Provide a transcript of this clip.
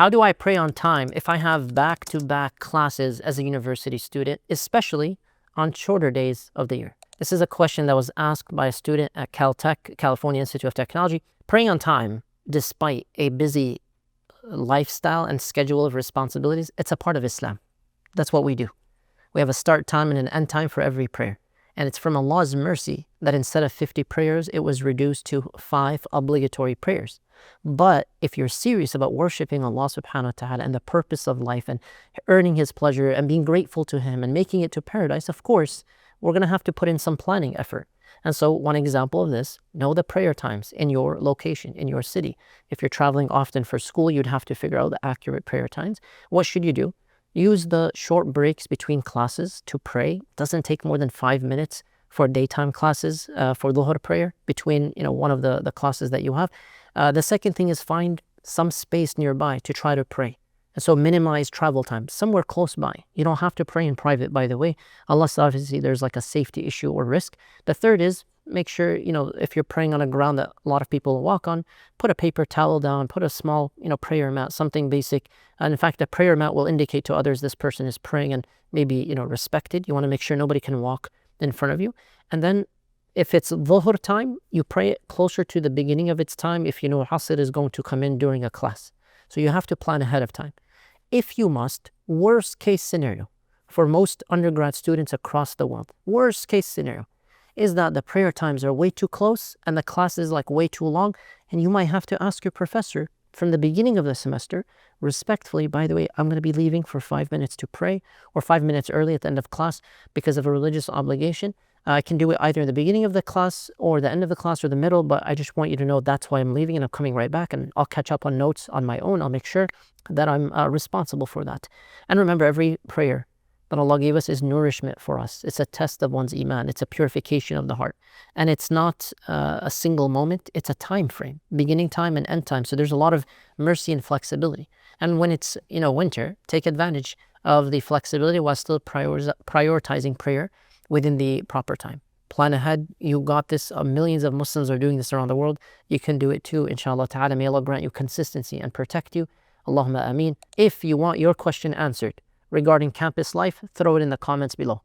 How do I pray on time if I have back-to-back classes as a university student, especially on shorter days of the year? This is a question that was asked by a student at Caltech, California Institute of Technology. Praying on time, despite a busy lifestyle and schedule of responsibilities, it's a part of Islam. That's what we do. We have a start time and an end time for every prayer. And it's from Allah's mercy that instead of 50 prayers, it was reduced to 5 obligatory prayers. But if you're serious about worshiping Allah subhanahu wa ta'ala and the purpose of life and earning His pleasure and being grateful to Him and making it to paradise, of course, we're going to have to put in some planning effort. And so one example of this, know the prayer times in your location, in your city. If you're traveling often for school, you'd have to figure out the accurate prayer times. What should you do? Use the short breaks between classes to pray. It doesn't take more than 5 minutes for daytime classes, for Dhuhr prayer between one of the classes that you have. The second thing is find some space nearby to try to pray. And so minimize travel time, somewhere close by. You don't have to pray in private, by the way, unless obviously there's like a safety issue or risk. The third is make sure, if you're praying on a ground that a lot of people walk on, put a paper towel down, put a small, prayer mat, something basic. And in fact, a prayer mat will indicate to others this person is praying and maybe, respected. You want to make sure nobody can walk in front of you. And then if it's Dhuhr time, you pray it closer to the beginning of its time if you know Asr is going to come in during a class. So you have to plan ahead of time. If you must, worst case scenario for most undergrad students across the world, worst case scenario is that the prayer times are way too close and the class is like way too long, and you might have to ask your professor from the beginning of the semester, respectfully, by the way, I'm going to be leaving for 5 minutes to pray, or 5 minutes early at the end of class because of a religious obligation. I can do it either in the beginning of the class or the end of the class or the middle, but I just want you to know that's why I'm leaving and I'm coming right back, and I'll catch up on notes on my own. I'll make sure that I'm responsible for that. And remember, every prayer that Allah gave us is nourishment for us. It's a test of one's iman. It's a purification of the heart. And it's not a single moment. It's a time frame, beginning time and end time. So there's a lot of mercy and flexibility. And when it's winter, take advantage of the flexibility while still prioritizing prayer within the proper time. Plan ahead. You got this. Millions of Muslims are doing this around the world. You can do it too, inshallah ta'ala. May Allah grant you consistency and protect you. Allahumma ameen. If you want your question answered regarding campus life, throw it in the comments below.